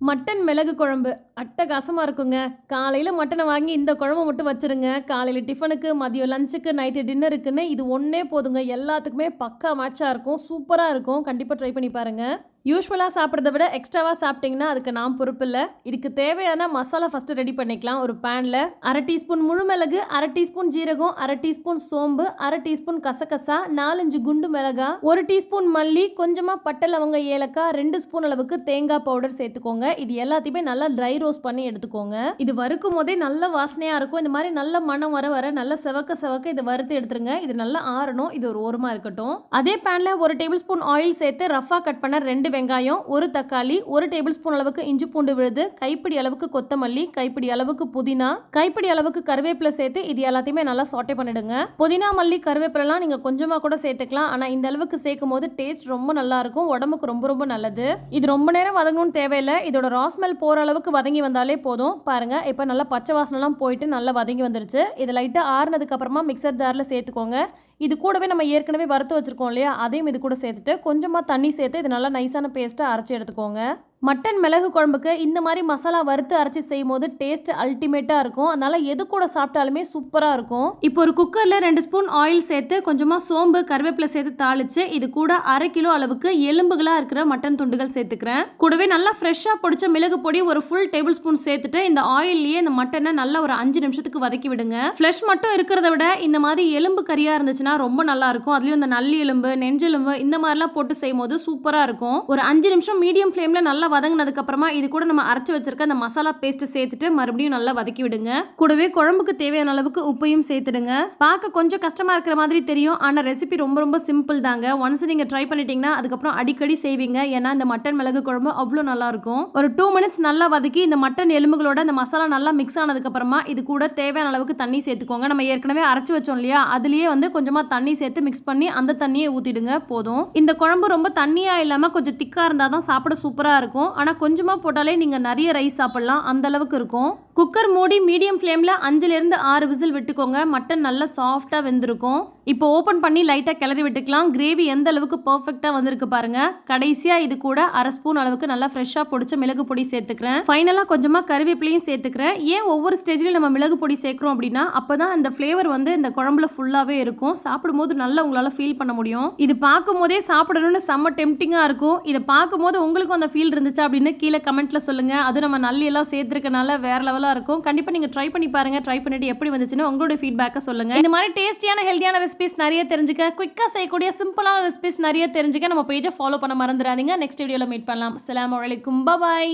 Mutton மிளகு குழம்பு அட்டகாசமாக இருக்குங்க. காலையில் மட்டனை வாங்கி இந்த குழம்பு மட்டும் வச்சுருங்க. காலையில் டிஃபனுக்கு, மதியம் லஞ்சுக்கு, நைட்டு டின்னருக்குன்னு இது ஒன்றே போதுங்க. எல்லாத்துக்குமே பக்கா மேட்சாக இருக்கும். சூப்பராக இருக்கும். கண்டிப்பாக ட்ரை பண்ணி பாருங்கள். யூஸ்வலாக சாப்பிட்றத விட எக்ஸ்ட்ராவாக சாப்பிட்டிங்கன்னா அதுக்கு நான் பொறுப்பு இல்லை. இதுக்கு தேவையான மசாலா ஃபஸ்ட்டு ரெடி பண்ணிக்கலாம். ஒரு பேனில் 1/2 டீஸ்பூன் முழு மிளகு, 1/2 டீஸ்பூன் ஜீரகம், 1/2 டீஸ்பூன் சோம்பு, 1/2 டீஸ்பூன் கசகசா, 4-5 குண்டு மிளகா, 1 டீஸ்பூன் மல்லி, கொஞ்சமாக பட்டை லவங்க ஏலக்காய், 2 ஸ்பூன் அளவுக்கு தேங்காய் பவுடர் சேர்த்துக்கோங்க. இது எல்லாத்தையுமே நல்லா ட்ரை ரோஸ்ட் பண்ணி எடுத்துக்கோங்க. இது வறுக்கும் போதே நல்ல வாசனையாக இருக்கும். இந்த மாதிரி நல்ல மனம் வர வர நல்ல செவக்க இதை வறுத்து எடுத்துருங்க. இது நல்லா ஆறணும். இது ஒரு ஓரமாக இருக்கட்டும். அதே பேனில் 1 டேபிள் ஸ்பூன் ஆயில் சேர்த்து ரஃபாக கட் பண்ண 2 வெங்காயம், 1 தக்காளி, 1 டேபிள் ஸ்பூன் அளவுக்கு இஞ்சி பூண்டு விழுது, கைப்பிடி அளவுக்கு கொத்தமல்லி, கைப்பிடி அளவுக்கு புதினா, கைப்பிடி அளவுக்கு கருவேப்பிலை சேர்த்து இது எல்லாத்தையுமே நல்லா சாட்டே பண்ணிடுங்க. புதினா, மல்லி, கருவேப்பிலாம் நீங்க கொஞ்சமா கூட சேர்த்துக்கலாம். ஆனா இந்த அளவுக்கு சேர்க்கும் போது டேஸ்ட் ரொம்ப நல்லா இருக்கும். உடம்புக்கு ரொம்ப ரொம்ப நல்லது. இது ரொம்ப நேரம் வதங்கணும்னு தேவையில்லை. இதோட ராஸ்மெல் போற அளவுக்கு வதங்கி வந்தாலே போதும். பாருங்க, இப்போ நல்லா பச்சை வாசனைலாம் போயிட்டு நல்லா வதங்கி வந்துருச்சு. இது லைட்டா ஆறுனதுக்கு அப்புறமா மிக்சர் ஜார்ல சேர்த்துக்கோங்க. இது கூடவே நம்ம ஏற்கனவே வறுத்து வச்சிருக்கோம் இல்லையா, அதையும் இது கூட சேர்த்துட்டு கொஞ்சமாக தண்ணி சேர்த்து இது நல்லா நைஸான பேஸ்ட்டாக அரைச்சி எடுத்துக்கோங்க. மட்டன் மிளகு குழம்புக்கு இந்த மாதிரி மசாலா வறுத்து அரைச்சி செய்யும் போது டேஸ்ட் அல்டிமேட்டாக இருக்கும். அதனால எது கூட சாப்பிட்டாலுமே சூப்பராக இருக்கும். இப்போ ஒரு குக்கரில் 2 ஸ்பூன் ஆயில் சேர்த்து கொஞ்சமாக சோம்பு, கருவேப்பிலை சேர்த்து தாளித்து இது கூட 1/2 கிலோ அளவுக்கு எலும்புகளாக இருக்கிற மட்டன் துண்டுகள் சேர்த்துக்கிறேன். கூடவே நல்லா ஃப்ரெஷ்ஷாக பொடிச்ச மிளகு பொடி ஒரு ஃபுல் டேபிள் ஸ்பூன் சேர்த்துட்டு இந்த ஆயிலேயே இந்த மட்டனை நல்லா ஒரு 5 நிமிஷத்துக்கு வதக்கி விடுங்க. ஃப்ளஷ் மட்டும் இருக்கிறத விட இந்த மாதிரி எலும்பு கறியாக இருந்துச்சுன்னா ரொம்ப நல்லா இருக்கும். அதுலேயும் இந்த நல்லி எலும்பு, நெஞ்செலும்பு இந்த மாதிரிலாம் போட்டு செய்யும் போது சூப்பராக இருக்கும். ஒரு 5 நிமிஷம் மீடியம் ஃப்ளேமில் நல்லா வதங்கினதுக்கு அப்புறமா இது கூட நம்ம அரைச்சு வச்சிருக்க அந்த மசாலா பேஸ்ட் சேர்த்துட்டு மறுபடியும் நல்லா வதக்கி விடுங்க. கூடவே குழம்புக்கு தேவையான அளவுக்கு உப்பையும் சேர்த்துடுங்க. பார்க்க கொஞ்சம் கஷ்டமா இருக்கிற மாதிரி தெரியும். ஆனா ரெசிபி ரொம்ப ரொம்ப சிம்பிள் தாங்க. ஒன்ஸ் நீங்க ட்ரை பண்ணிட்டீங்கன்னா அதுக்கப்புறம் அடிக்கடி செய்வீங்க. ஏன்னா இந்த மட்டன் மிளகு குழம்பு அவ்வளோ நல்லா இருக்கும். ஒரு 2 மினிட்ஸ் நல்லா வதக்கி இந்த மட்டன் எலும்புகளோட அந்த மசாலா நல்லா மிக்ஸ் ஆனதுக்கு அப்புறமா இது கூட தேவையான அளவுக்கு தண்ணி சேர்த்துக்கோங்க. நம்ம ஏற்கனவே அரைச்சு வச்சோம் இல்லையா, அதுலயே கொஞ்சமா தண்ணி சேர்த்து மிக்ஸ் பண்ணி அந்த தண்ணியை ஊத்திடுங்க. போதும். இந்த குழம்பு ரொம்ப தண்ணியா இல்லாம கொஞ்சம் திக்கா இருந்தாதான் சாப்பிட சூப்பரா இருக்கும். ஆனா கொஞ்சமா போட்டாலே நீங்க நிறைய ரைஸ் சாப்பிடலாம். அந்த அளவுக்கு இருக்கும். குக்கர் மூடி மீடியம் ஃப்ளேம்ல 5 to 6 விசில் விட்டுக்கோங்க. மட்டன் நல்லா சாஃப்டா வெந்திருக்கும். இப்போ ஓபன் பண்ணி லைட்டா கிளறி விட்டுக்கலாம். கிரேவி எந்த அளவுக்கு பெர்ஃபெக்ட்டா வந்திருக்கு பாருங்க. கடைசியா இது கூட 1/2 ஸ்பூன் அளவுக்கு நல்லா ஃப்ரெஷ்ஷா பொடிச்ச மிளகு பொடி சேர்த்துக்கிறேன். ஃபைனலா கொஞ்சமா கருவேப்பிலையும் சேர்த்துக்கிறேன். ஏன் ஒவ்வொரு ஸ்டேஜ்லயும் நம்ம மிளகு பொடி சேர்க்கிறோம் அப்படின்னா அப்பதான் அந்த ஃப்ளேவர் இந்த குழம்புல ஃபுல்லாவே இருக்கும். சாப்பிடும்போது நல்லா உங்களால ஃபீல் பண்ண முடியும். இது பார்க்கும் போதே சாப்பிடணும்னு செம்ம டெம்டிங்கா இருக்கும். இதை பார்க்கும் போது உங்களுக்கும் அந்த ஃபீல் இருந்துச்சா அப்படின்னு கீழே கமெண்ட்ல சொல்லுங்க. அது நம்ம நல்லி எல்லாம் சேர்த்துருக்கனால வேற லெவலா இருக்கும். கண்டிப்பா நீங்க ட்ரை பண்ணி பாருங்க. ட்ரை பண்ணிட்டு எப்படி வந்துச்சுன்னு உங்களோட ஃபீட்பேக்கை சொல்லுங்க. இந்த மாதிரி டேஸ்டியான ஹெல்தியான ரெசிபிஸ் நிறைய தெரிஞ்சுக்க, குயிக்கா செய்யக்கூடிய சிம்பிளான ரெசிபிஸ் நிறைய தெரிஞ்சுக்க நம்ம பேஜை ஃபாலோ பண்ண மறந்துடாதீங்க. நெக்ஸ்ட் வீடியோல மீட் பண்ணலாம். அஸ்ஸலாமு அலைக்கும். பை.